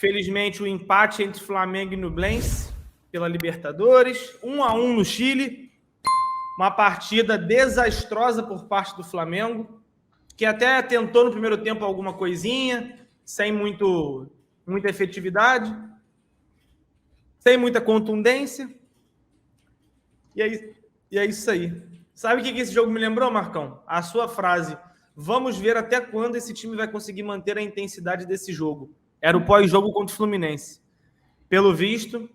Felizmente, o empate entre Flamengo e Nublense pela Libertadores, 1-1 no Chile, uma partida desastrosa por parte do Flamengo, que até tentou no primeiro tempo alguma coisinha, sem muita efetividade, sem muita contundência, e é isso aí. Sabe o que esse jogo me lembrou, Marcão? A sua frase, vamos ver até quando esse time vai conseguir manter a intensidade desse jogo. Era o pós-jogo contra o Fluminense. Pelo visto,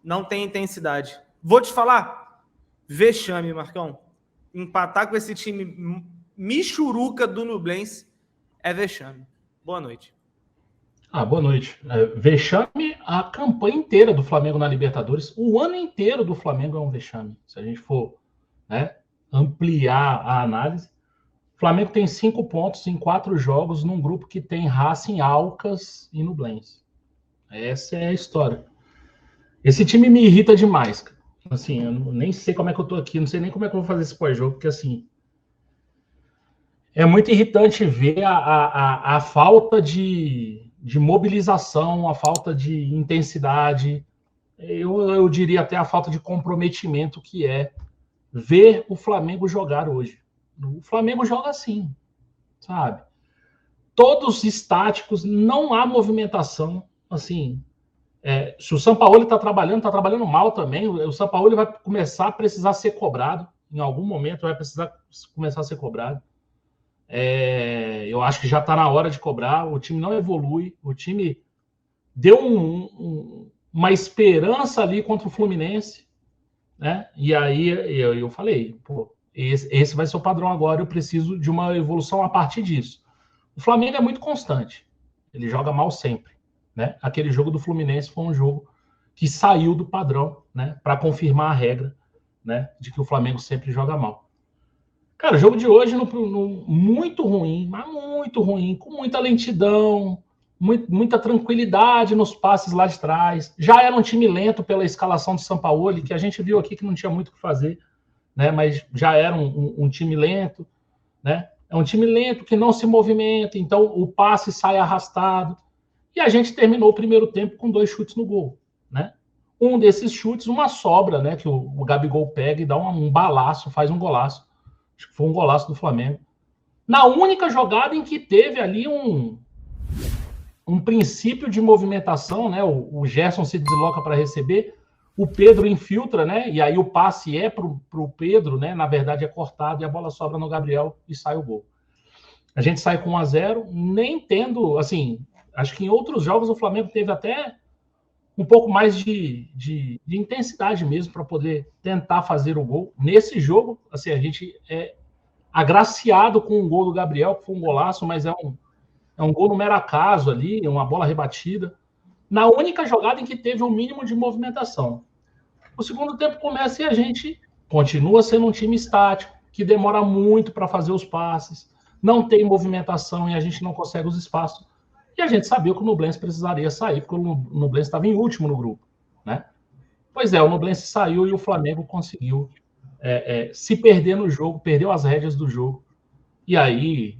não tem intensidade. Vou te falar, vexame, Marcão. Empatar com esse time michuruca do Nublense é vexame. Boa noite. Boa noite. Vexame a campanha inteira do Flamengo na Libertadores. O ano inteiro do Flamengo é um vexame. Se a gente for, né, ampliar a análise. O Flamengo tem 5 pontos em 4 jogos num grupo que tem Racing, Alcas e Nublense. Essa é a história. Esse time me irrita demais, cara. Assim, eu nem sei como é que eu tô aqui, não sei nem como é que eu vou fazer esse pós-jogo, porque assim, é muito irritante ver a falta de mobilização, a falta de intensidade, eu diria até a falta de comprometimento que é ver o Flamengo jogar hoje. O Flamengo joga assim, sabe? Todos estáticos, não há movimentação, assim. Se o Sampaoli está trabalhando mal também. O Sampaoli vai começar a precisar ser cobrado. Em algum momento vai precisar começar a ser cobrado. Eu acho que já está na hora de cobrar. O time não evolui. O time deu uma esperança ali contra o Fluminense, né? E aí eu falei, pô, esse vai ser o padrão agora. Eu preciso de uma evolução a partir disso. O Flamengo é muito constante. Ele joga mal sempre. Né? Aquele jogo do Fluminense foi um jogo que saiu do padrão, né? Para confirmar a regra, né? De que o Flamengo sempre joga mal. Cara, o jogo de hoje muito ruim, mas muito ruim, com muita lentidão, muita tranquilidade nos passes lá de trás. Já era um time lento pela escalação do Sampaoli, que a gente viu aqui que não tinha muito o que fazer, né? Mas já era um time lento, né? É um time lento que não se movimenta, então o passe sai arrastado. E a gente terminou o primeiro tempo com 2 chutes no gol, né? Um desses chutes, uma sobra, né? Que o Gabigol pega e dá um balaço, faz um golaço. Acho que foi um golaço do Flamengo. Na única jogada em que teve ali um princípio de movimentação, né? O Gerson se desloca para receber, o Pedro infiltra, né? E aí o passe é para o Pedro, né? Na verdade é cortado e a bola sobra no Gabriel e sai o gol. A gente sai com 1-0, nem tendo, assim... Acho que em outros jogos o Flamengo teve até um pouco mais de intensidade mesmo para poder tentar fazer o gol. Nesse jogo, assim, a gente é agraciado com o gol do Gabriel, que foi um golaço, mas é um gol no mero acaso ali, uma bola rebatida. Na única jogada em que teve um mínimo de movimentação. O segundo tempo começa e a gente continua sendo um time estático, que demora muito para fazer os passes, não tem movimentação e a gente não consegue os espaços. E a gente sabia que o Nublense precisaria sair, porque o Nublense estava em último no grupo, né? Pois é, o Nublense saiu e o Flamengo conseguiu se perder no jogo, perdeu as rédeas do jogo. E aí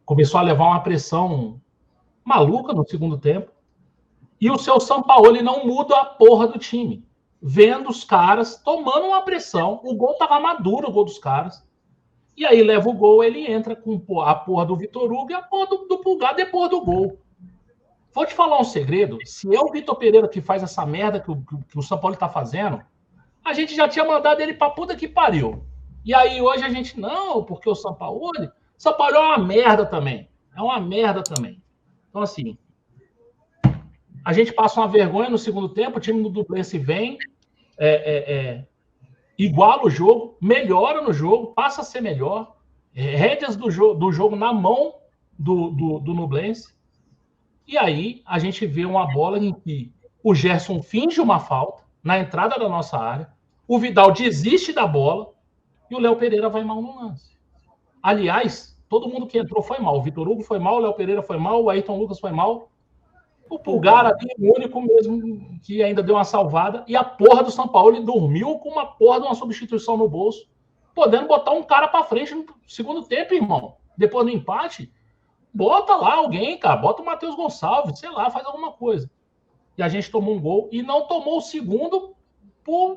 começou a levar uma pressão maluca no segundo tempo. E o seu Sampaoli não muda a porra do time. Vendo os caras tomando uma pressão. O gol estava maduro, o gol dos caras. E aí leva o gol, ele entra com a porra do Vitor Hugo e a porra do Pulgar depois do gol. Vou te falar um segredo. Se é o Vitor Pereira que faz essa merda que o São Paulo tá fazendo, a gente já tinha mandado ele pra puta que pariu. E aí hoje a gente, não, porque o São Paulo é uma merda também. É uma merda também. Então assim, a gente passa uma vergonha no segundo tempo, o time do Nublense vem, iguala o jogo, melhora no jogo, passa a ser melhor, rédeas do jogo na mão do Nublense, e aí a gente vê uma bola em que o Gerson finge uma falta na entrada da nossa área, o Vidal desiste da bola e o Léo Pereira vai mal no lance. Aliás, todo mundo que entrou foi mal, o Vitor Hugo foi mal, o Léo Pereira foi mal, o Ayrton Lucas foi mal, o Pulgar ali, o único mesmo que ainda deu uma salvada. E a porra do São Paulo dormiu com uma porra de uma substituição no bolso, podendo botar um cara pra frente no segundo tempo, irmão. Depois do empate, Bota lá alguém, cara. Bota o Matheus Gonçalves, sei lá, faz alguma coisa. E a gente tomou um gol e não tomou o segundo por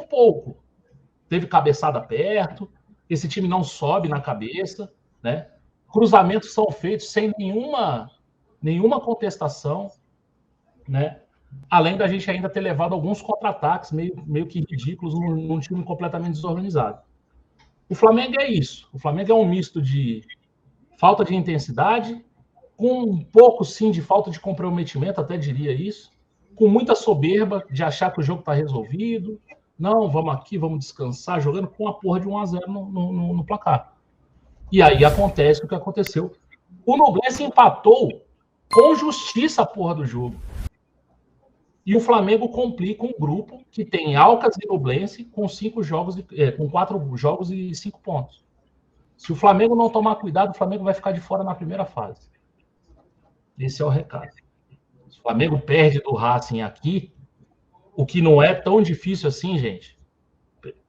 pouco. Teve cabeçada perto, esse time não sobe na cabeça, né? Cruzamentos são feitos sem nenhuma contestação, né? Além da gente ainda ter levado alguns contra-ataques meio que ridículos num time completamente desorganizado. O Flamengo é isso. O Flamengo é um misto de falta de intensidade, com um pouco, sim, de falta de comprometimento, até diria isso, com muita soberba de achar que o jogo está resolvido. Não, vamos aqui, vamos descansar, jogando com a porra de 1-0 no placar. E aí acontece o que aconteceu. O Nublense empatou com justiça a porra do jogo. E o Flamengo complica um grupo que tem Alcas e Nublense com 4 jogos e 5 pontos. Se o Flamengo não tomar cuidado, o Flamengo vai ficar de fora na primeira fase. Esse é o recado. Se o Flamengo perde do Racing aqui, o que não é tão difícil assim, gente.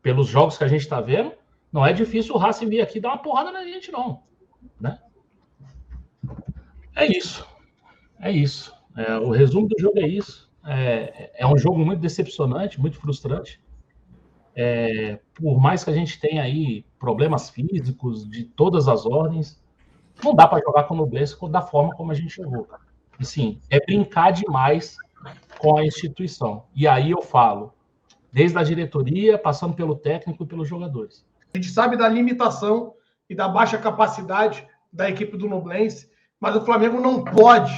Pelos jogos que a gente está vendo, não é difícil o Racing vir aqui dar uma porrada na gente, não. Né? É isso. É isso. O resumo do jogo é isso. É um jogo muito decepcionante, muito frustrante. Por mais que a gente tenha aí problemas físicos de todas as ordens, não dá para jogar com o Nublense da forma como a gente jogou, cara. Assim, é brincar demais com a instituição. E aí eu falo, desde a diretoria, passando pelo técnico e pelos jogadores. A gente sabe da limitação e da baixa capacidade da equipe do Nublense, mas o Flamengo não pode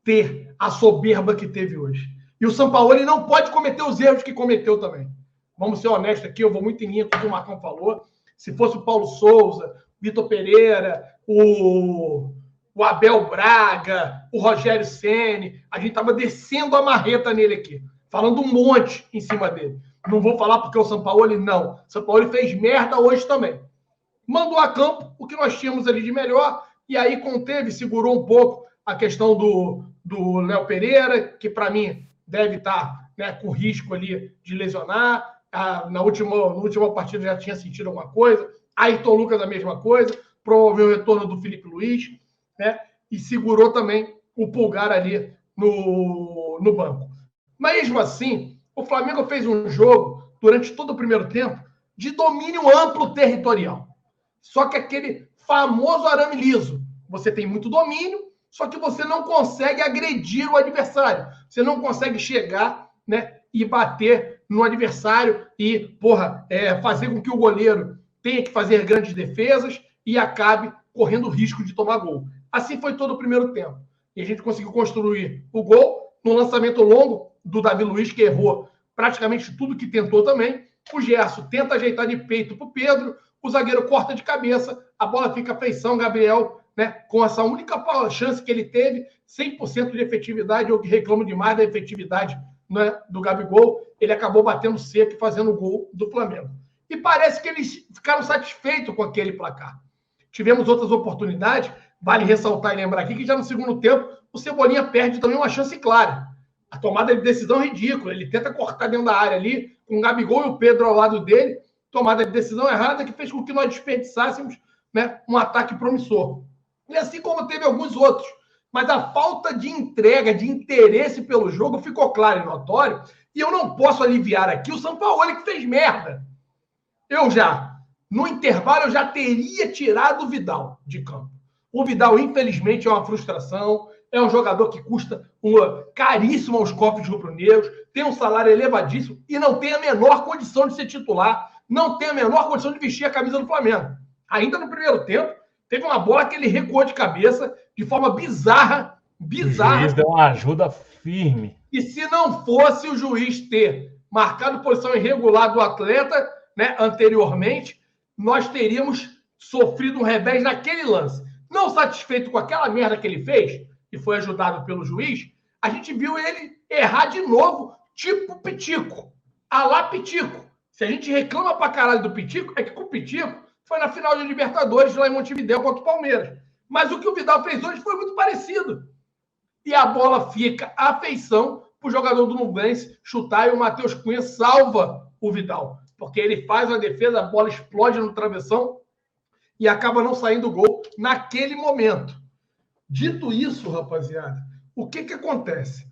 ter a soberba que teve hoje. E o Sampaoli não pode cometer os erros que cometeu também. Vamos ser honestos aqui, eu vou muito em linha com o que o Marcão falou. Se fosse o Paulo Souza, Vitor Pereira, o Abel Braga, o Rogério Ceni, a gente estava descendo a marreta nele aqui, falando um monte em cima dele. Não vou falar porque o Sampaoli, não. O Sampaoli fez merda hoje também. Mandou a campo o que nós tínhamos ali de melhor, e aí conteve, segurou um pouco a questão do Léo Pereira, que para mim deve estar, né, com risco ali de lesionar. Na última partida já tinha sentido alguma coisa. Ayrton Lucas a mesma coisa. Promoveu o retorno do Felipe Luiz, né? E segurou também o Pulgar ali no banco. Mas mesmo assim, o Flamengo fez um jogo durante todo o primeiro tempo de domínio amplo territorial. Só que aquele famoso arame liso. Você tem muito domínio, só que você não consegue agredir o adversário. Você não consegue chegar, né, e bater no adversário e, fazer com que o goleiro tenha que fazer grandes defesas e acabe correndo o risco de tomar gol. Assim foi todo o primeiro tempo. E a gente conseguiu construir o gol no lançamento longo do Davi Luiz, que errou praticamente tudo que tentou também. O Gerson tenta ajeitar de peito para o Pedro, o zagueiro corta de cabeça, a bola fica à feição, Gabriel, né, com essa única chance que ele teve, 100% de efetividade, eu que reclamo demais da efetividade, né, do Gabigol, ele acabou batendo seco e fazendo o gol do Flamengo. E parece que eles ficaram satisfeitos com aquele placar. Tivemos outras oportunidades, vale ressaltar e lembrar aqui que já no segundo tempo o Cebolinha perde também uma chance clara. A tomada de decisão é ridícula, ele tenta cortar dentro da área ali, com o Gabigol e o Pedro ao lado dele, tomada de decisão errada que fez com que nós desperdiçássemos, né, um ataque promissor. E assim como teve alguns outros. Mas a falta de entrega, de interesse pelo jogo ficou clara e notório. E eu não posso aliviar aqui o Sampaoli que fez merda. No intervalo, eu já teria tirado o Vidal de campo. O Vidal, infelizmente, é uma frustração. É um jogador que custa caríssimo aos cofres rubro-negros, tem um salário elevadíssimo e não tem a menor condição de ser titular, não tem a menor condição de vestir a camisa do Flamengo. Ainda no primeiro tempo, teve uma bola que ele recuou de cabeça de forma bizarra. O juiz deu uma ajuda firme. E se não fosse o juiz ter marcado posição irregular do atleta, né, anteriormente, nós teríamos sofrido um revés naquele lance. Não satisfeito com aquela merda que ele fez, e foi ajudado pelo juiz, a gente viu ele errar de novo, tipo Pitico. Alá Pitico. Se a gente reclama pra caralho do Pitico, é que com o Pitico foi na final de Libertadores lá em Montevidéu contra o Palmeiras. Mas o que o Vidal fez hoje foi muito parecido. E a bola fica à feição para o jogador do Nublense chutar e o Matheus Cunha salva o Vidal. Porque ele faz uma defesa, a bola explode no travessão e acaba não saindo gol naquele momento. Dito isso, rapaziada, o que acontece?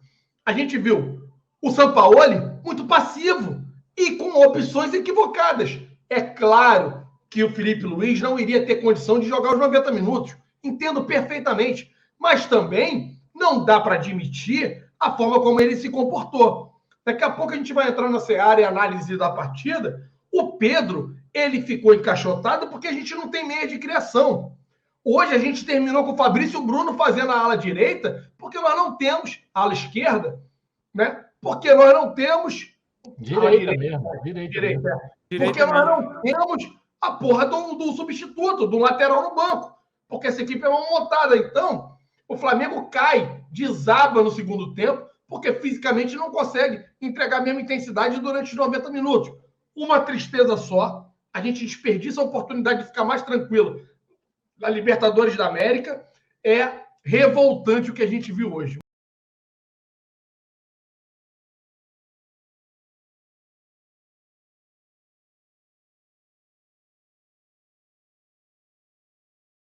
A gente viu o Sampaoli muito passivo e com opções equivocadas. É claro que o Felipe Luiz não iria ter condição de jogar os 90 minutos. Entendo perfeitamente. Mas também não dá para admitir a forma como ele se comportou. Daqui a pouco a gente vai entrar na seara e análise da partida. O Pedro, ele ficou encaixotado porque a gente não tem meia de criação. Hoje a gente terminou com o Fabrício Bruno fazendo a ala direita, porque nós não temos a ala esquerda, né? Porque nós não temos direita mesmo. Porque nós não temos a porra do substituto, do lateral no banco. Porque essa equipe é uma montada. Então, o Flamengo cai, desaba no segundo tempo, porque fisicamente não consegue entregar a mesma intensidade durante os 90 minutos. Uma tristeza só. A gente desperdiça a oportunidade de ficar mais tranquilo na Libertadores da América. É revoltante o que a gente viu hoje.